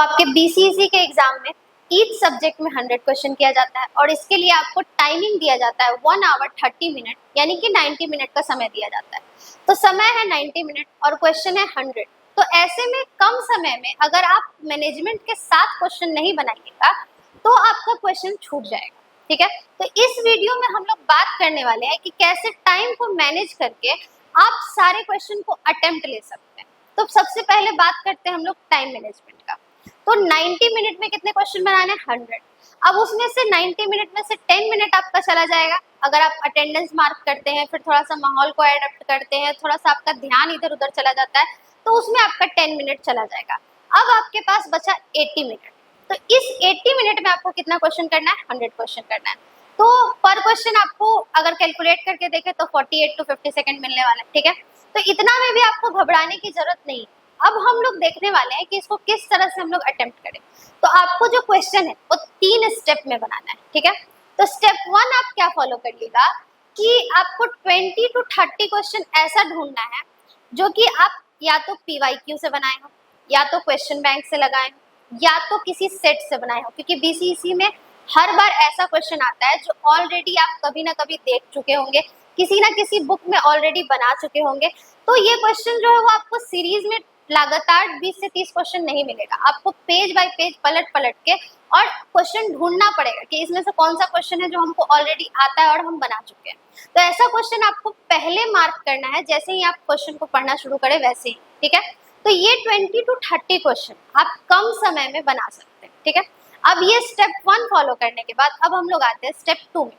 आपके बीसीईसी के एग्जाम में ईच सब्जेक्ट में 100 क्वेश्चन किया जाता है और इसके लिए आपको टाइमिंग दिया जाता है 1 आवर 30 मिनट, यानी कि 90 मिनट का समय दिया जाता है। तो समय है 90 मिनट और क्वेश्चन है 100। तो ऐसे में कम समय में अगर आप मैनेजमेंट के 7 क्वेश्चन नहीं बनाइएगा तो आपका क्वेश्चन छूट जाएगा। ठीक है, तो इस वीडियो में हम लोग बात करने वाले हैं कि कैसे टाइम को मैनेज करके आप सारे क्वेश्चन को अटेम्प्ट ले सकते हैं। तो सबसे पहले बात करते हैं हम लोग टाइम मैनेजमेंट का। तो 90 मिनट में कितने क्वेश्चन बनाने हैं? 100। अब उसमें से 90 मिनट में से 10 मिनट आपका चला जाएगा अगर आप अटेंडेंस मार्क करते हैं, फिर थोड़ा सा माहौल को एडेप्ट करते हैं, थोड़ा सा आपका ध्यान इधर उधर चला जाता है, तो उसमें आपका 10 मिनट चला जाएगा। अब आपके पास बचा 80 मिनट। तो इस 80 मिनट में आपको कितना क्वेश्चन करना है? 100 क्वेश्चन करना है। तो पर क्वेश्चन आपको अगर कैलकुलेट करके देखें तो 48 to 50 सेकंड मिलने वाला है। ठीक है, तो इतना में भी आपको घबराने की जरूरत नहीं। अब हम लोग देखने वाले हैं कि इसको किस तरह से हम लोग अटेम्प्ट करें। तो आपको जो क्वेश्चन है वो 3 स्टेप में बनाना है। ठीक है, तो स्टेप 1 आप क्या फॉलो करिएगा कि आपको 20 to 30 क्वेश्चन ऐसा ढूंढना है जो कि आप या तो PYQ से बनाए हो, या तो क्वेश्चन बैंक से लगाए हो, या तो किसी सेट से बनाए हो, क्योंकि बीसीईसी में हर बार ऐसा क्वेश्चन आता है जो ऑलरेडी आप कभी ना कभी देख चुके होंगे, किसी ना किसी बुक में ऑलरेडी बना चुके होंगे। तो ये क्वेश्चन जो है वो आपको सीरीज में लगातार 20 से 30 क्वेश्चन नहीं मिलेगा, आपको पेज बाय पेज पलट पलट के और क्वेश्चन ढूंढना पड़ेगा कि इसमें से कौन सा क्वेश्चन है जो हमको ऑलरेडी आता है और हम बना चुके हैं। तो ऐसा क्वेश्चन आपको पहले मार्क करना है जैसे ही आप क्वेश्चन को पढ़ना शुरू करें वैसे ही। ठीक है, तो ये 20 to 30 क्वेश्चन आप कम समय में बना सकते हैं। ठीक है, अब ये स्टेप 1 फॉलो करने के बाद अब हम लोग आते हैं स्टेप 2 में।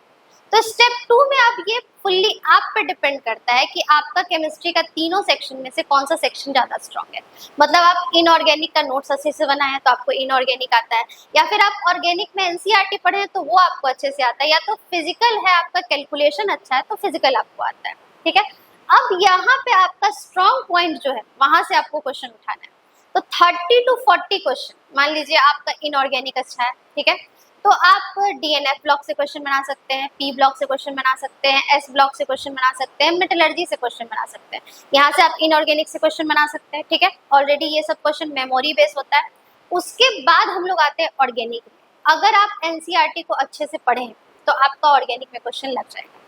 तो स्टेप 2 में आप ये फुल्ली आप पे डिपेंड करता है कि आपका केमिस्ट्री का तीनों सेक्शन में से कौन सा सेक्शन ज्यादा स्ट्रांग है। मतलब आप इनऑर्गेनिक का नोट्स अच्छे से बनाए हैं तो आपको इनऑर्गेनिक आता है, या फिर आप ऑर्गेनिक में एनसीईआरटी पढ़े हैं तो वो आपको अच्छे से आता है, या तो फिजिकल है आपका कैलकुलेशन अच्छा है तो फिजिकल आपको आता है। ठीक है, अब यहाँ पे आपका स्ट्रॉन्ग पॉइंट जो है वहां से आपको क्वेश्चन उठाना है। तो 30 to 40 क्वेश्चन, मान लीजिए आपका इनऑर्गेनिक अच्छा है, ठीक है, तो आप डीएनएफ ब्लॉक से क्वेश्चन बना सकते हैं, पी ब्लॉक से क्वेश्चन बना सकते हैं, एस ब्लॉक से क्वेश्चन बना सकते हैं, मेटलर्जी से क्वेश्चन बना सकते हैं, यहाँ से आप इनऑर्गेनिक से क्वेश्चन बना सकते हैं। ठीक है, ऑलरेडी ये सब क्वेश्चन मेमोरी बेस होता है। उसके बाद हम लोग आते हैं ऑर्गेनिक में। अगर आप एनसीईआरटी को अच्छे से पढ़े हैं तो आपका ऑर्गेनिक में क्वेश्चन लग जाएगा।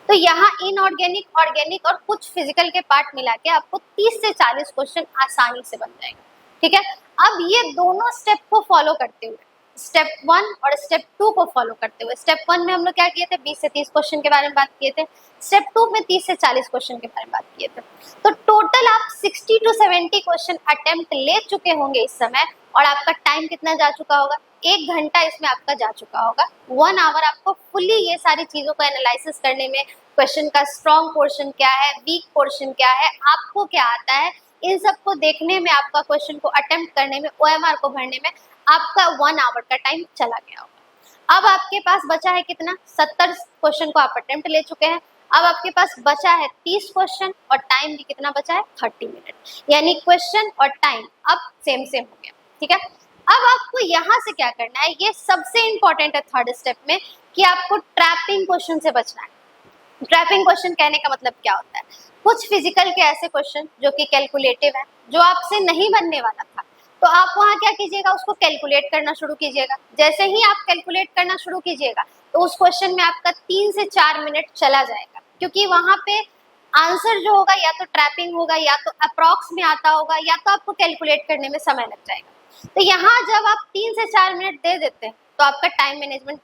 तो यहाँ इनऑर्गेनिक, ऑर्गेनिक और कुछ फिजिकल के पार्ट मिला के आपको 30 से 40 क्वेश्चन आसानी से बन जाएगा। ठीक है, अब ये दोनों स्टेप को फॉलो करते हुए, स्टेप 1 और स्टेप 2 को फॉलो करते हुए, स्टेप 1 में हम लोग क्या किए थे? 20 से 30 क्वेश्चन के बारे में बात किए थे। स्टेप 2 में 30 से 40 क्वेश्चन के बारे में बात किए थे। तो टोटल आप 60 to 70 क्वेश्चन अटेम्प्ट ले चुके होंगे इस समय, और आपका टाइम कितना जा चुका होगा? 1 घंटा इसमें आपका जा चुका होगा। 1 आवर आपको फुल्ली ये सारी चीजों को एनालिसिस करने में, क्वेश्चन का स्ट्रॉन्ग पोर्शन क्या है, वीक पोर्शन क्या है, आपको क्या आता है, इन सबको देखने में, आपका क्वेश्चन को अटेम्प्ट करने में, OMR को भरने में आपका 1 आवर का टाइम चला गया होगा। अब आपके पास बचा है कितना? 70 क्वेश्चन को आप अटेम्प्ट ले चुके हैं। अब आपके पास बचा है 30 क्वेश्चन और टाइम भी कितना बचा है? 30 मिनट, यानी क्वेश्चन और टाइम अब सेम सेम हो गया। ठीक है, अब आपको यहाँ से क्या करना है, ये सबसे इंपॉर्टेंट है थर्ड स्टेप में, कि आपको ट्रैपिंग क्वेश्चन से बचना है। ट्रैपिंग क्वेश्चन कहने का मतलब क्या होता है? कुछ फिजिकल के ऐसे क्वेश्चन जो कि कैलकुलेटिव है, जो आपसे नहीं बनने वाला था, तो आप वहाँ क्या कीजिएगा, उसको कैलकुलेट करना शुरू कीजिएगा। जैसे ही आप कैलकुलेट करना शुरू कीजिएगा तो उस क्वेश्चन में आपका 3 से 4 मिनट चला जाएगा, क्योंकि वहाँ पे आंसर जो होगा या तो ट्रैपिंग होगा, या तो अप्रॉक्स में आता होगा, या तो आपको कैलकुलेट करने में समय लग जाएगा। तो यहाँ जब आप 3 से 4 मिनट दे देते हैं तो आपका टाइम मैनेजमेंट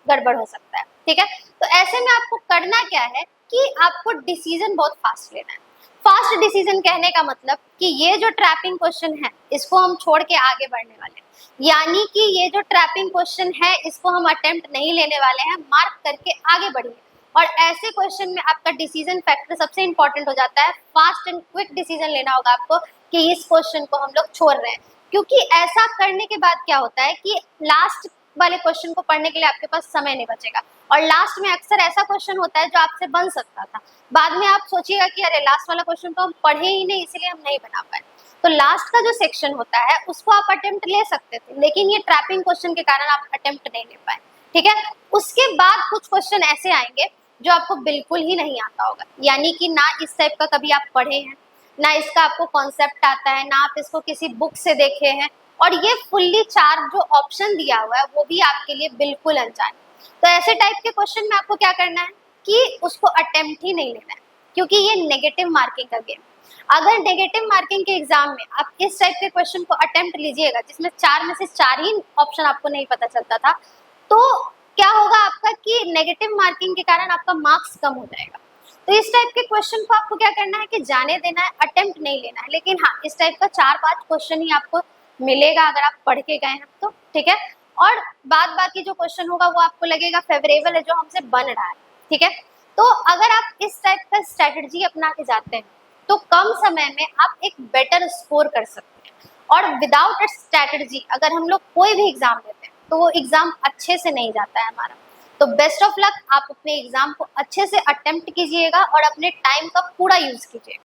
गड़बड़ हो सकता है। ठीक है, तो ऐसे में आपको करना क्या है कि आपको डिसीजन बहुत फास्ट लेना है। फास्ट डिसीजन कहने का मतलब कि ये जो ट्रैपिंग क्वेश्चन है इसको हम छोड़ के आगे बढ़ने वाले हैं, यानी कि ये जो ट्रैपिंग क्वेश्चन है इसको हम अटेम्प्ट नहीं लेने वाले हैं, मार्क करके आगे बढ़िए। और ऐसे क्वेश्चन में आपका डिसीजन फैक्टर सबसे इंपॉर्टेंट हो जाता है। फास्ट एंड क्विक डिसीजन लेना होगा आपको कि इस क्वेश्चन को हम लोग छोड़ रहे हैं, क्योंकि ऐसा करने के बाद क्या होता है कि लास्ट वाले क्वेश्चन को पढ़ने के लिए आपके पास समय नहीं बचेगा, और लास्ट में अक्सर ऐसा क्वेश्चन होता है जो आपसे बन सकता था, बाद में आप सोचिएगा कि अरे लास्ट वाला क्वेश्चन तो हम पढ़े ही नहीं इसीलिए हम नहीं बना पाए। तो लास्ट का जो सेक्शन होता है उसको आप अटेम्प्ट ले सकते थे, लेकिन ये ट्रैपिंग क्वेश्चन के कारण आप अटेम्प्ट नहीं ले पाए। ठीक है, उसके बाद कुछ क्वेश्चन ऐसे आएंगे जो आपको बिल्कुल ही नहीं आता होगा, यानी कि ना इस टाइप का कभी आप पढ़े हैं, ना इसका आपको कॉन्सेप्ट आता है, ना आप इसको किसी बुक से देखे हैं, और ये फुल्ली 4 जो ऑप्शन दिया हुआ है वो भी आपके लिए बिल्कुल अनजान है। तो ऐसे टाइप के क्वेश्चन में आपको क्या करना है कि उसको अटेम्प्ट ही नहीं लेना है, क्योंकि ये नेगेटिव मार्किंग का गेम। अगर नेगेटिव मार्किंग के एग्जाम में आप इस टाइप के क्वेश्चन को अटेम्प्ट लीजिएगा जिसमें 4 में से 4 ही ऑप्शन आपको नहीं पता चलता था, तो क्या होगा आपका कि नेगेटिव मार्किंग के कारण आपका मार्क्स कम हो जाएगा। तो इस टाइप के क्वेश्चन को आपको क्या करना है कि जाने देना है, अटेम्प्ट नहीं लेना है। लेकिन हाँ, इस टाइप का 4-5 क्वेश्चन ही आपको मिलेगा अगर आप पढ़ के गए हैं तो, ठीक है। और बाद बाकी जो क्वेश्चन होगा वो आपको लगेगा फेवरेबल है जो हमसे बन रहा है, ठीक है। तो अगर आप इस टाइप का स्ट्रेटजी अपना के जाते हैं तो कम समय में आप एक बेटर स्कोर कर सकते हैं। और विदाउट अ स्ट्रेटजी अगर हम लोग कोई भी एग्जाम देते हैं तो वो एग्जाम अच्छे से नहीं जाता है हमारा। तो बेस्ट ऑफ लक, आप अपने एग्जाम को अच्छे से अटेम्प्ट कीजिएगा और अपने टाइम का पूरा यूज कीजिएगा।